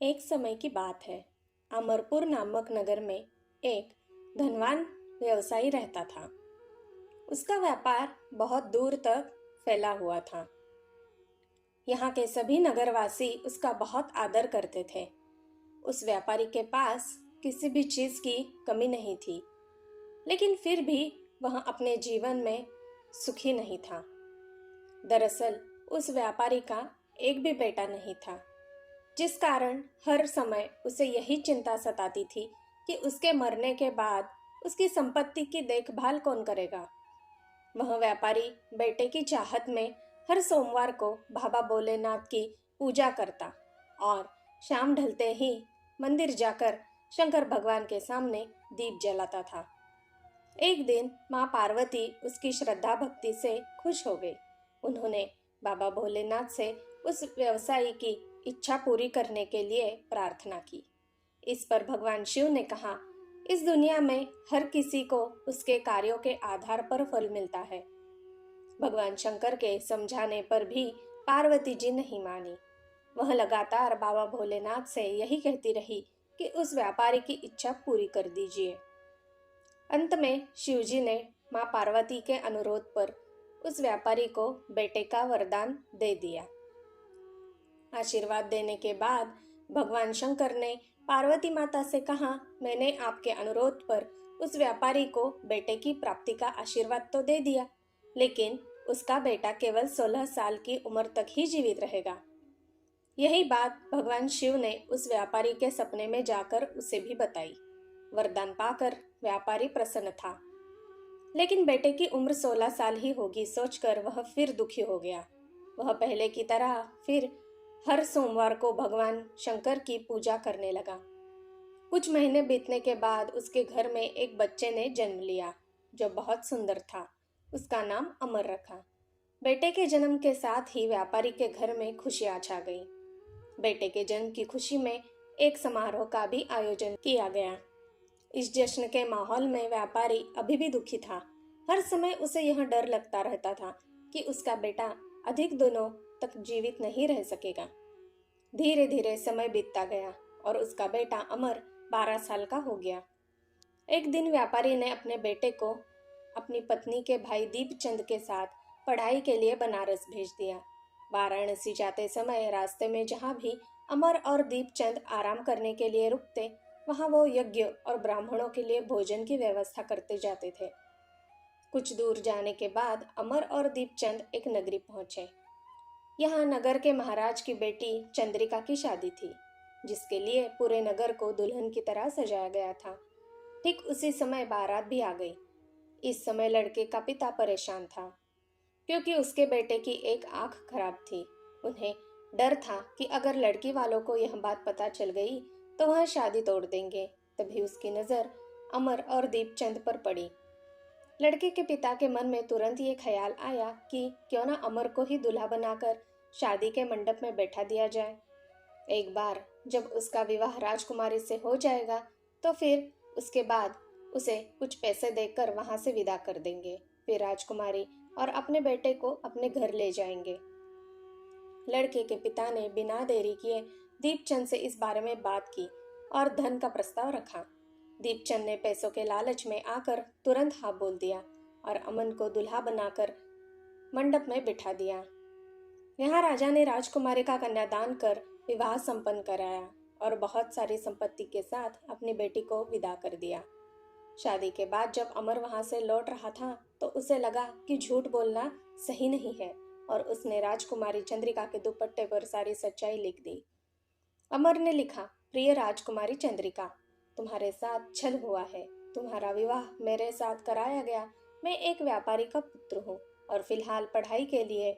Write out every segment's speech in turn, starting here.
एक समय की बात है। अमरपुर नामक नगर में एक धनवान व्यवसायी रहता था। उसका व्यापार बहुत दूर तक फैला हुआ था। यहाँ के सभी नगरवासी उसका बहुत आदर करते थे। उस व्यापारी के पास किसी भी चीज की कमी नहीं थी, लेकिन फिर भी वह अपने जीवन में सुखी नहीं था। दरअसल उस व्यापारी का एक भी बेटा नहीं था, जिस कारण हर समय उसे यही चिंता सताती थी कि उसके मरने के बाद उसकी संपत्ति की देखभाल कौन करेगा। वह व्यापारी बेटे की चाहत में हर सोमवार को बाबा भोलेनाथ की पूजा करता और शाम ढलते ही मंदिर जाकर शंकर भगवान के सामने दीप जलाता था। एक दिन माँ पार्वती उसकी श्रद्धा भक्ति से खुश हो गई। उन्होंने बाबा भोलेनाथ से उस व्यवसायी की इच्छा पूरी करने के लिए प्रार्थना की। इस पर भगवान शिव ने कहा, इस दुनिया में हर किसी को उसके कार्यों के आधार पर फल मिलता है। भगवान शंकर के समझाने पर भी पार्वती जी नहीं मानी। वह लगातार बाबा भोलेनाथ से यही कहती रही कि उस व्यापारी की इच्छा पूरी कर दीजिए। अंत में शिवजी ने माँ पार्वती के अनुरोध पर उस व्यापारी को बेटे का वरदान दे दिया। आशीर्वाद देने के बाद भगवान शंकर ने पार्वती माता से कहा, मैंने आपके अनुरोध पर उस व्यापारी को बेटे की प्राप्ति का आशीर्वाद तो दे दिया, लेकिन उसका बेटा केवल 16 साल की उम्र तक ही जीवित रहेगा। यही बात भगवान शिव ने उस व्यापारी के सपने में जाकर उसे भी बताई। वरदान पाकर व्यापारी प्रसन्न था, लेकिन बेटे की उम्र 16 साल ही होगी सोचकर वह फिर दुखी हो गया। वह पहले की तरह फिर हर सोमवार को भगवान शंकर की पूजा करने लगा। कुछ महीने बीतने के बाद उसके घर में एक बच्चे ने जन्म लिया, जो बहुत सुंदर था। उसका नाम अमर रखा। बेटे के जन्म के साथ ही व्यापारी के घर में खुशियां छा गई। बेटे के जन्म की खुशी में एक समारोह का भी आयोजन किया गया। इस जश्न के माहौल में व्यापारी अभी भी दुखी था। हर समय उसे यह डर लगता रहता था कि उसका बेटा अधिक दिनों तक जीवित नहीं रह सकेगा। धीरे धीरे समय बीतता गया और उसका बेटा अमर 12 साल का हो गया। एक दिन व्यापारी ने अपने बेटे को अपनी पत्नी के भाई दीपचंद के साथ पढ़ाई के लिए बनारस भेज दिया। वाराणसी जाते समय रास्ते में जहाँ भी अमर और दीपचंद आराम करने के लिए रुकते, वहाँ वो यज्ञ और ब्राह्मणों के लिए भोजन की व्यवस्था करते जाते थे। कुछ दूर जाने के बाद अमर और दीपचंद एक नगरी पहुंचे। यहाँ नगर के महाराज की बेटी चंद्रिका की शादी थी, जिसके लिए पूरे नगर को दुल्हन की तरह सजाया गया था। ठीक उसी समय बारात भी आ गई। इस समय लड़के का पिता परेशान था, क्योंकि उसके बेटे की एक आंख खराब थी। उन्हें डर था कि अगर लड़की वालों को यह बात पता चल गई तो वह शादी तोड़ देंगे। तभी उसकी नजर अमर और दीपचंद पर पड़ी। लड़के के पिता के मन में तुरंत ये ख्याल आया कि क्यों ना अमर को ही दूल्हा बनाकर शादी के मंडप में बैठा दिया जाए। एक बार जब उसका विवाह राजकुमारी से हो जाएगा तो फिर उसके बाद उसे कुछ पैसे देकर वहां से विदा कर देंगे। फिर राजकुमारी और अपने बेटे को अपने घर ले जाएंगे। लड़के के पिता ने बिना देरी किए दीपचंद से इस बारे में बात की और धन का प्रस्ताव रखा। दीपचंद ने पैसों के लालच में आकर तुरंत हाँ बोल दिया और अमन को दुल्हा बनाकर मंडप में बिठा दिया। यहाँ राजा ने राजकुमारी का कन्यादान कर विवाह संपन्न कराया और बहुत सारी संपत्ति के साथ अपनी बेटी को विदा कर दिया। शादी के बाद जब अमर वहां से लौट रहा था तो उसे लगा कि झूठ बोलना सही नहीं है और उसने राजकुमारी चंद्रिका के दुपट्टे पर सारी सच्चाई लिख दी। अमर ने लिखा, प्रिय राजकुमारी चंद्रिका, तुम्हारे साथ छल हुआ है। तुम्हारा विवाह मेरे साथ कराया गया। मैं एक व्यापारी का पुत्र हूँ और फिलहाल पढ़ाई के लिए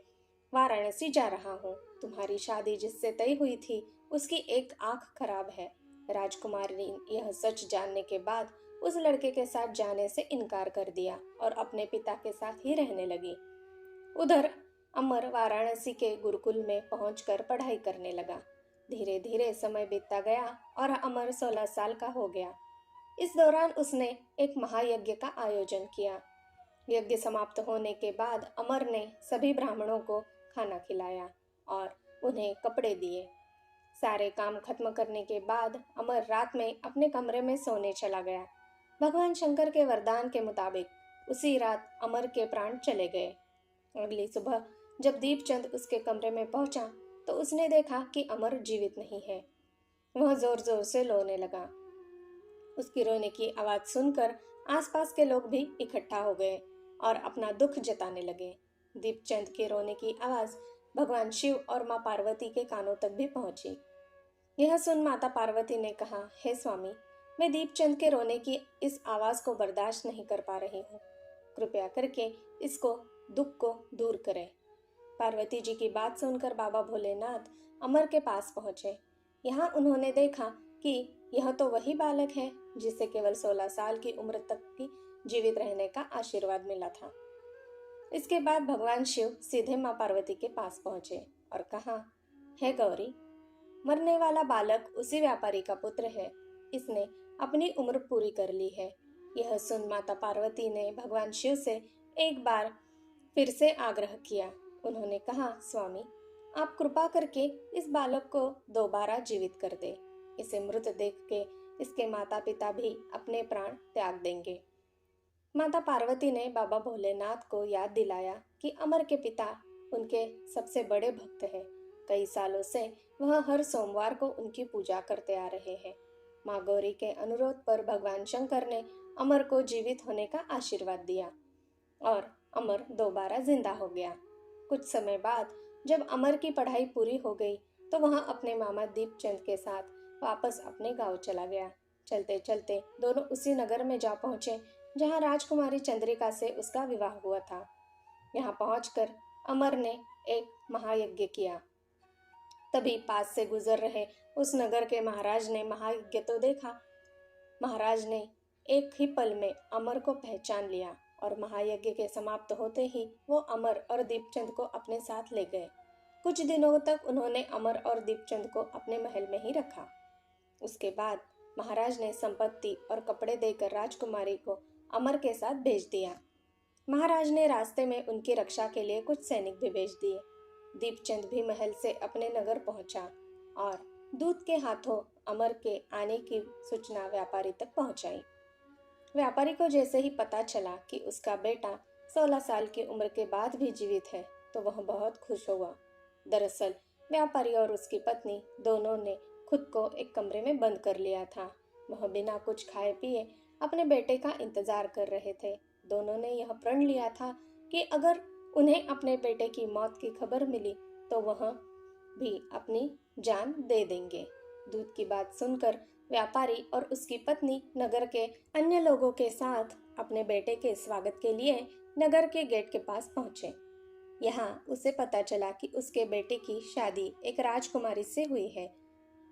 वाराणसी जा रहा हूँ। तुम्हारी शादी जिससे तय हुई थी उसकी एक आंख खराब है। राजकुमारी ने यह सच जानने के बाद उस लड़के के साथ जाने से इनकार कर दिया और अपने पिता के साथ ही रहने लगी। उधर अमर वाराणसी के गुरुकुल में पहुंचकर पढ़ाई करने लगा। धीरे धीरे समय बीतता गया और अमर 16 साल का हो गया। इस दौरान उसने एक महायज्ञ का आयोजन किया। यज्ञ समाप्त होने के बाद अमर ने सभी ब्राह्मणों को खाना खिलाया और उन्हें कपड़े दिए। सारे काम खत्म करने के बाद अमर रात में अपने कमरे में सोने चला गया। भगवान शंकर के वरदान के मुताबिक उसी रात अमर के प्राण चले गए। अगली सुबह जब दीपचंद उसके कमरे में पहुंचा तो उसने देखा कि अमर जीवित नहीं है। वह जोर जोर से रोने लगा। उसकी रोने की आवाज सुनकर आसपास के लोग भी इकट्ठा हो गए और अपना दुख जताने लगे। दीपचंद के रोने की आवाज भगवान शिव और माँ पार्वती के कानों तक भी पहुंची। यह सुन माता पार्वती ने कहा, हे स्वामी, मैं दीपचंद के रोने की इस आवाज को बर्दाश्त नहीं कर पा रही हूँ। कृपया करके इसको दुख को दूर करें। पार्वती जी की बात सुनकर बाबा भोलेनाथ अमर के पास पहुंचे। यहाँ उन्होंने देखा कि यह तो वही बालक है जिसे केवल 16 साल की उम्र तक की जीवित रहने का आशीर्वाद मिला था। इसके बाद भगवान शिव सीधे माँ पार्वती के पास पहुंचे और कहा, हे गौरी, मरने वाला बालक उसी व्यापारी का पुत्र है। इसने अपनी उम्र पूरी कर ली है। यह सुन माता पार्वती ने भगवान शिव से एक बार फिर से आग्रह किया। उन्होंने कहा, स्वामी, आप कृपा करके इस बालक को दोबारा जीवित कर दे। इसे मृत देख के इसके माता पिता भी अपने प्राण त्याग देंगे। माता पार्वती ने बाबा भोलेनाथ को याद दिलाया कि अमर के पिता उनके सबसे बड़े भक्त हैं। कई सालों से वह हर सोमवार को उनकी पूजा करते आ रहे हैं। माँ गौरी के अनुरोध पर भगवान शंकर ने अमर को जीवित होने का आशीर्वाद दिया और अमर दोबारा जिंदा हो गया। कुछ समय बाद जब अमर की पढ़ाई पूरी हो गई तो वह अपने मामा दीपचंद के साथ वापस अपने गांव चला गया। चलते चलते दोनों उसी नगर में जा पहुंचे जहां राजकुमारी चंद्रिका से उसका विवाह हुआ था। यहाँ पहुंचकर अमर ने एक महायज्ञ किया। तभी पास से गुजर रहे उस नगर के महाराज ने महायज्ञ तो देखा। महाराज ने एक ही पल में अमर को पहचान लिया और महायज्ञ के समाप्त होते ही वो अमर और दीपचंद को अपने साथ ले गए। कुछ दिनों तक उन्होंने अमर और दीपचंद को अपने महल में ही रखा। उसके बाद महाराज ने संपत्ति और कपड़े देकर राजकुमारी को अमर के साथ भेज दिया। महाराज ने रास्ते में उनकी रक्षा के लिए कुछ सैनिक भी भेज दिए। दीपचंद भी महल से अपने नगर पहुंचा और दूत के हाथों अमर के आने की सूचना व्यापारी तक पहुंचाई। व्यापारी को जैसे ही पता चला कि उसका बेटा 16 साल की उम्र के बाद भी जीवित है तो वह बहुत खुश हुआ। दरअसल व्यापारी और उसकी पत्नी दोनों ने खुद को एक कमरे में बंद कर लिया था। वह बिना कुछ खाए पिए अपने बेटे का इंतजार कर रहे थे। दोनों ने यह प्रण लिया था कि अगर उन्हें अपने बेटे की मौत की खबर मिली तो वह भी अपनी जान दे देंगे। दूत की बात सुनकर व्यापारी और उसकी पत्नी नगर के अन्य लोगों के साथ अपने बेटे के स्वागत के लिए नगर के गेट के पास पहुंचे। यहाँ उसे पता चला कि उसके बेटे की शादी एक राजकुमारी से हुई है।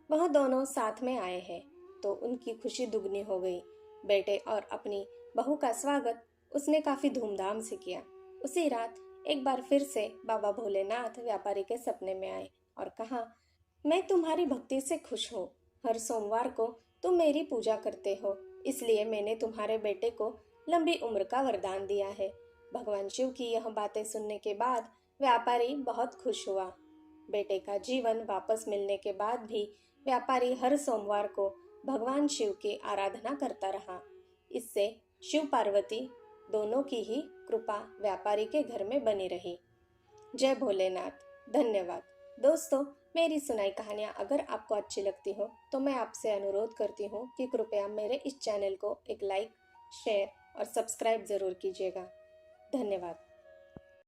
वह दोनों साथ में आए हैं तो उनकी खुशी दुगनी हो गई। बेटे और अपनी बहू का स्वागत उसने काफी धूमधाम से किया। उसी रात एक बार फिर से बाबा भोलेनाथ व्यापारी के सपने में आए और कहा, मैं तुम्हारी भक्ति से खुश हूँ। हर सोमवार को तुम मेरी पूजा करते हो, इसलिए मैंने तुम्हारे बेटे को लंबी उम्र का वरदान दिया है। भगवान शिव की यह बातें सुनने के बाद व्यापारी बहुत खुश हुआ। बेटे का जीवन वापस मिलने के बाद भी व्यापारी हर सोमवार को भगवान शिव की आराधना करता रहा। इससे शिव पार्वती दोनों की ही कृपा व्यापारी के घर में बनी रही। जय भोलेनाथ। धन्यवाद। दोस्तों, मेरी सुनाई कहानियाँ अगर आपको अच्छी लगती हो तो मैं आपसे अनुरोध करती हूँ कि कृपया मेरे इस चैनल को एक लाइक, शेयर और सब्सक्राइब ज़रूर कीजिएगा। धन्यवाद।